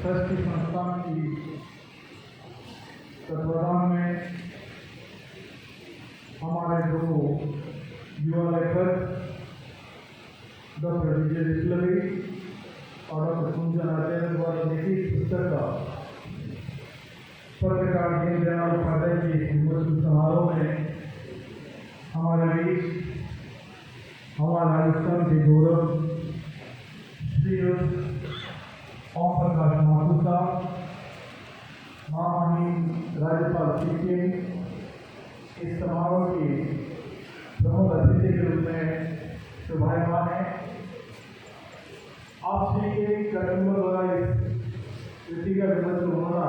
Trust संस्थान की तत्वाधान में हमारे दो युवा लेखक डॉक्टर विजय विप्लवी और डॉक्टर कुंजन आचार्य द्वारा लिखित पुस्तक का पत्रकार दीनदयाल उपाध्याय की स्मृति समारोह में हमारे बीच हमारे राजस्थान के गौरव श्री ओम प्रकाश माथुर साहब, महामहिम राज्यपाल श्री के इस समारोह की प्रमुख अतिथि के रूप में शोभायमान है। आप श्री के कार्यक्रम द्वारा इस कृति का विमर्श होना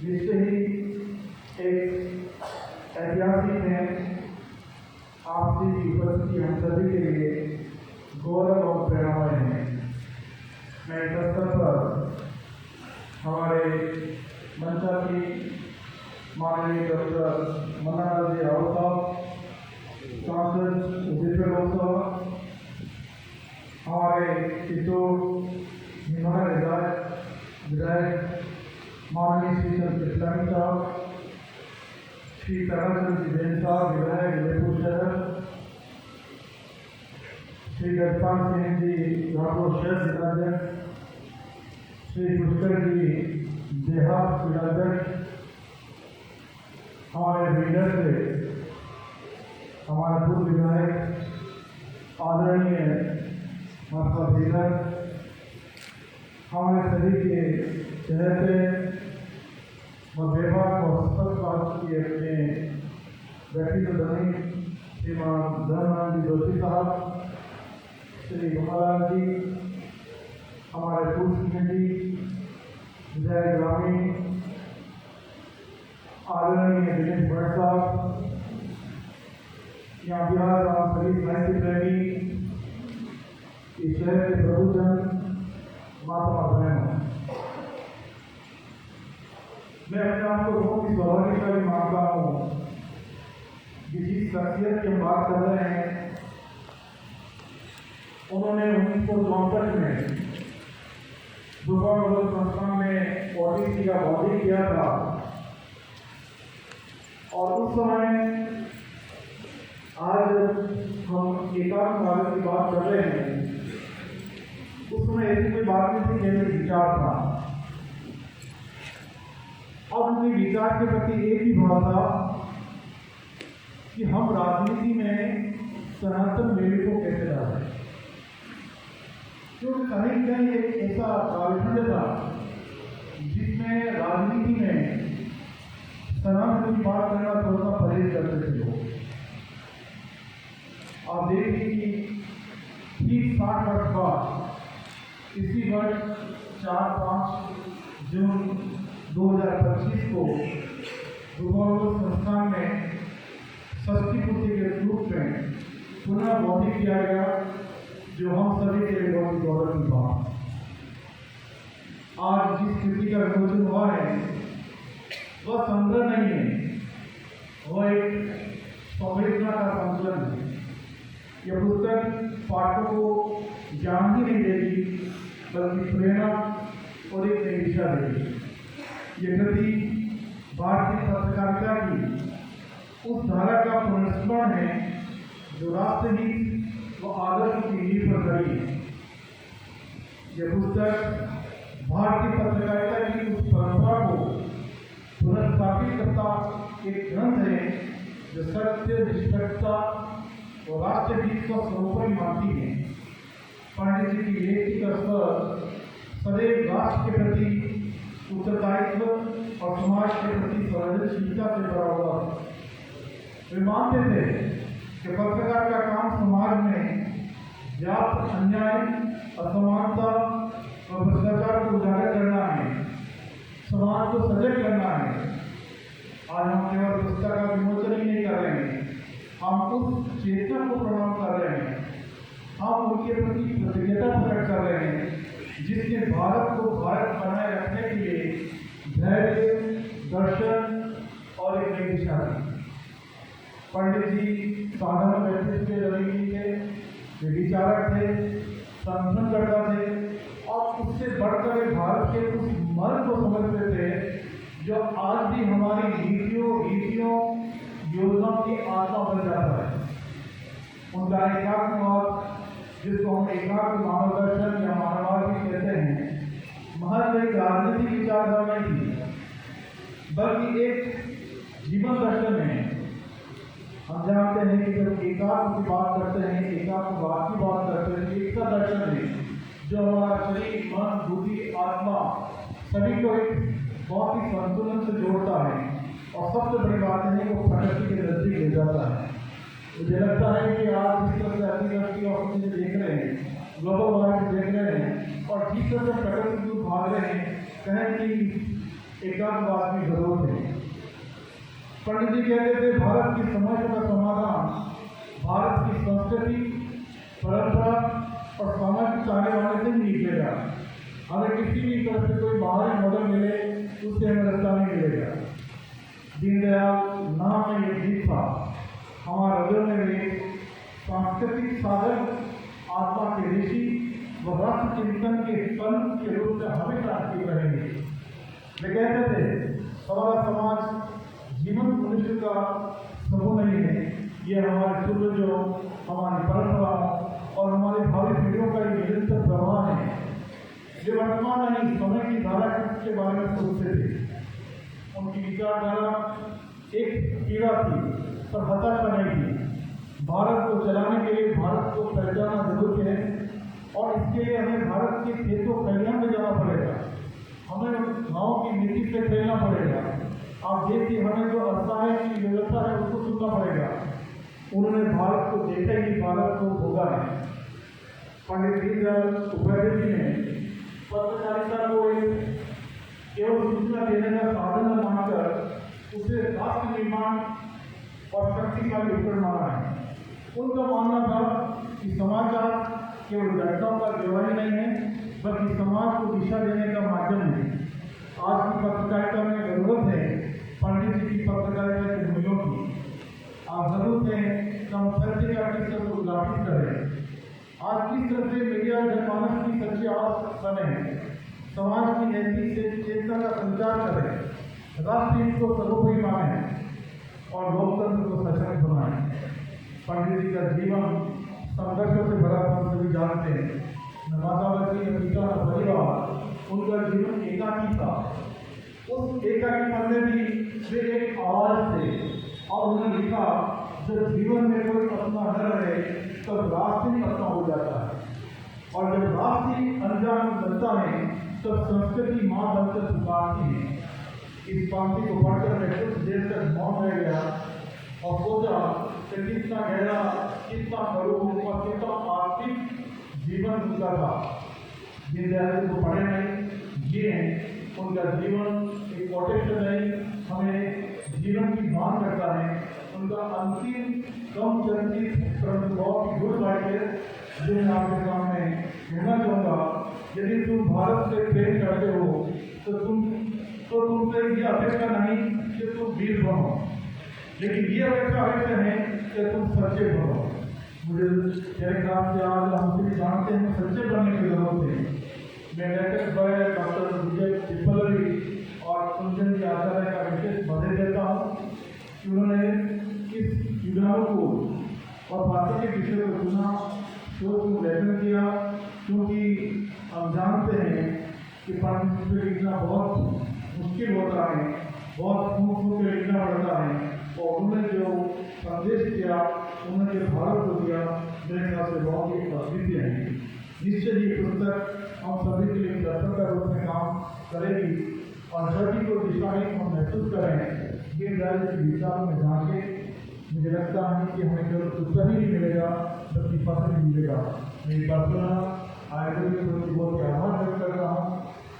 जिससे ही एक ऐतिहासिक है। आपसी की उपस्थिति हम सभी के लिए गौरव और प्रेरणामय है। मैं इस अवसर पर हमारे मंचा की माननीय डॉक्टर मन्नालाल जी राव साहब, सांसद उदित साहब, हमारे किशोर विधायक माननीय श्री चंद्र साहब, श्री तरनचंद जैन साहब विधायक जयपुर शहर, श्री गजपाल सिंह जी राठौर शहर जिलाध्यक्ष, श्री पुष्कर जी देहात जिलाध्यक्ष, हमारे लीडर से हमारे पूर्व विधायक आदरणीय माता लीडर, हमारे सभी के चहरे व विभाग और अस्पताल के अपने व्यक्तित्व धनी श्रीमान धर्मनाथ जी जोशी साहब, श्री गोपालाल जी, हमारे पूर्व जी विजय ग्रामीण, आदरणीय दिनेश भट्ट साहब, यहाँ बिहार और सभी साहित्य प्रेमी, इस शहर के प्रबुद्धन, माता बहनों, मैं अपने आप को बहुत ही सौभाग्यशाली मानता हूँ। जिस शख्सियत की हम बात कर रहे हैं उन्होंने 1964 में दुर्गा संस्थान में ओटीसी का बॉडी किया था और उस समय आज हम एकात्म भारत की बात कर रहे हैं, उस समय ऐसी कोई बात नहीं थी, केवल विचार था। अब उनके विचार के प्रति एक ही भाव था कि हम राजनीति में सनातन मूल्य को कैसे लाएं, क्योंकि कहीं कहीं एक ऐसा कालखंड था जिसमें राजनीति में सनातन की बात करना थोड़ा सा परहेज करते थे लोग। आप देखिए कि ठीक 60 वर्ष बाद इसी वर्ष 4-5 जून 2025 को दुर्गा संस्थान में षष्ठी पूर्ति के रूप में पुनः बॉडी किया गया, जो हम सभी के लिए बहुत गौरव की बात। आज जिस कृति का विमोचन हुआ है वह संग्रह नहीं है, वह एक संवेदना का संकलन है। यह पुस्तक पाठकों को ज्ञान ही नहीं देगी बल्कि प्रेरणा और एक नई दिशा देगी। यह कृति भारतीय पत्रकारिता की उस धारा का पुनर्स्मरण है जो राष्ट्रहित व आदर्श की नींव पर खड़ी है। यह पुस्तक भारतीय पत्रकारिता की उस परंपरा को पुनर्स्थापित करता एक ग्रंथ है जो सत्य, निष्पक्षता और राष्ट्रहित को सर्वोपरि मानती है। पंडित जी की लेखी का स्वर सदैव राष्ट्र के प्रति उत्तरदायित्व और समाज के प्रति संवेदनशीलता से भरा हुआ है। वे मानते थे कि पत्रकार का काम समाज में व्याप्त अन्याय, असमानता और भ्रष्टाचार को उजागर करना है, समाज को सजग करना है। आज हम केवल पुस्तक का विमोचन ही नहीं कर रहे हैं, हम उस चेतना को प्रणाम कर रहे हैं, हम उनके प्रति कृतज्ञता प्रकट कर रहे हैं जिसने भारत को भारत बनाए रखने के लिए धैर्य, दर्शन और एक नई दिशा दी। पंडित जी साधारण व्यक्तित्व के रवैये थे, वे विचारक थे, संशोधनकर्ता थे और उससे बढ़कर भारत के उस मर्म को समझते थे जो आज भी हमारी नीतियों योजनाओं की आत्मा बन जाता है। उनका एकात्मवाद, जिसको हम एकात्म मानवदर्शन या मानववाद भी कहते हैं, महज एक राजनीतिक विचारधारा नहीं थी, बल्कि एक जीवन दर्शन है। हम जानते हैं कि जब एकात्म की बात करते हैं, एकात्मवाद की बात करते हैं, एकता दर्शन है जो हमारा शरीर, मन, बुद्धि, आत्मा सभी को एक बहुत ही संतुलन से जोड़ता है और सबसे बड़ी बात है वो प्रकृति के नजदीक ले जाता है। मुझे लगता है कि आज जिस तरह से अतिवृष्टि और चीजें देख रहे हैं, ग्लोबल वार्मिंग देख रहे हैं और जिस तरह से प्रकृति को भाग रहे हैं, कहें कि एकात्मवाद की जरूरत है। पंडित जी कहते थे भारत की समस्या का समाधान भारत की संस्कृति, परंपरा और समाज के आने वाले से निकलेगा। हमें किसी भी तरह से कोई बाहरी मॉडल मिले उससे हमें रास्ता नहीं मिलेगा। दीनदयाल नाम में ये गीत था, हमारे हृदय में भी सांस्कृतिक साधन, आत्मा के ऋषि व राष्ट्र चिंतन के स्तंभ के रूप में हमेशा active रहेंगे। वे कहते थे हमारा समाज जीवन मनुष्य का समूह नहीं है, ये हमारे पूर्वजों, हमारी परंपराओं और हमारे भावी पीढ़ियों का एक निरंतर प्रवाह है। वे वर्तमान नहीं, समय की धारा के बारे में सोचते थे। उनकी विचारधारा एक पीड़ा थी पर हताशा नहीं थी। भारत को चलाने के लिए भारत को पहचानना जरूरी है और इसके लिए हमें भारत के खेतों खलिहान में जाना पड़ेगा। हमें गाँव की नीति से खेलना पड़ेगा। आप देखिए, हमें जो असहाय की व्यवस्था है उसको सुनना पड़ेगा। उन्होंने भारत को देखा ही भारत को भोगा है। पंडित दीनदयाल उपाध्याय जी ने पत्रकारिता को केवल सूचना देने का साधन न मानकर उसे राष्ट्र निर्माण और शक्तिशाली उपकरण माना है। उनका मानना था कि समाचार केवल घटनाओं का गवाही नहीं है, बल्कि समाज को दिशा देने का माध्यम है। आज की पत्रकारिता में जरूरत है पंडित जी की पत्रकारिता के मूल्यों की। आज जरूरत है कि हम सत्य का किस्सा को उद्घाटित करें। आज किस तरह से मीडिया जनमानस की सच्ची आवाज बने, समाज की नैतिक से चेतना का संचार करें, राष्ट्र हित को सर्वोपरि माने और लोकतंत्र को सशक्त बनाए। पंडित जी का जीवन संघर्षों से भरा था, हम सभी जानते हैं। न मातावती, न पिता, न परिवार, उनका जीवन एकाकी था। उस एकाकीपन में भी वे एक आवाज थे और उन्होंने लिखा, जब जीवन में कोई अपना न रहे तब राष्ट्र ही अपना हो जाता है, और जब राष्ट्र ही अनजान बनता है तब संस्कृति माँ बनकर पुकारती है। इस पंक्ति को पढ़कर मैं कुछ देर तक मौन रह गया और सोचा कि कितना गहरा, कितना करूँ और कितना आर्थिक जीवन उनका था। दीनदयाल को पढ़े नहीं, जिए। उनका जीवन एक कोटेशन नहीं, हमें जीवन की मांग करता है। उनका अंतिम कम चर्चित परंतु बहुत गुड बात है जो मैं आपके सामने कहना चाहूँगा। यदि तुम भारत से प्रेम करते हो तो तुमसे ये अपेक्षा नहीं कि तुम वीर बनो, लेकिन ये अपेक्षा अवश्य है कि तुम सच्चे बनो। मुझे मेरे ख्याल से आज हम सभी जानते हैं सच्चे बनने की जरूरत है। मैं लेटेस्ट बॉय डॉक्टर विजय पिपलवी और कुंजन जी आचार्य का विशेष बधाई देता हूँ कि उन्होंने इस युगाओं को और भाषा के विषय को चुना, शोध को लेखन किया, क्योंकि हम जानते हैं कि पाठ्यपुस्तक लिखना बहुत मुश्किल होता है, बहुत फूक के लिखना पड़ता है। और उन्होंने जो संदेश दिया, उन्होंने जो भारत को दिया, मेरे ख्याल से बहुत ही अद्वितीय है। निश्चय ये पुस्तक हम सभी के लिए दर्शन का रूप में काम करेगी और सभी को दिशाहीन हम महसूस करें। दीनदयाल के विचारों में झांके, मुझे लगता है कि हमें केवल उत्तर ही नहीं मिलेगा बल्कि पत्र भी मिलेगा। मेरी पर्सनल आयोजन के प्रति बहुत आभार व्यक्त कर रहा हूँ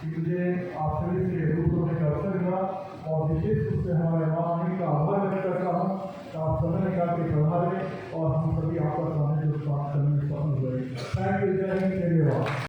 कि मुझे आप सभी से रूप में अवसर मिला और विशेष रूप से हमारे महामहिम का आभार व्यक्त करता हूँ कि आप समय निकाल के पढ़ा और हम सभी आपका सामने जो काम करने में सफल हुए। थैंक यू, जय हिंद, जय जवाहर।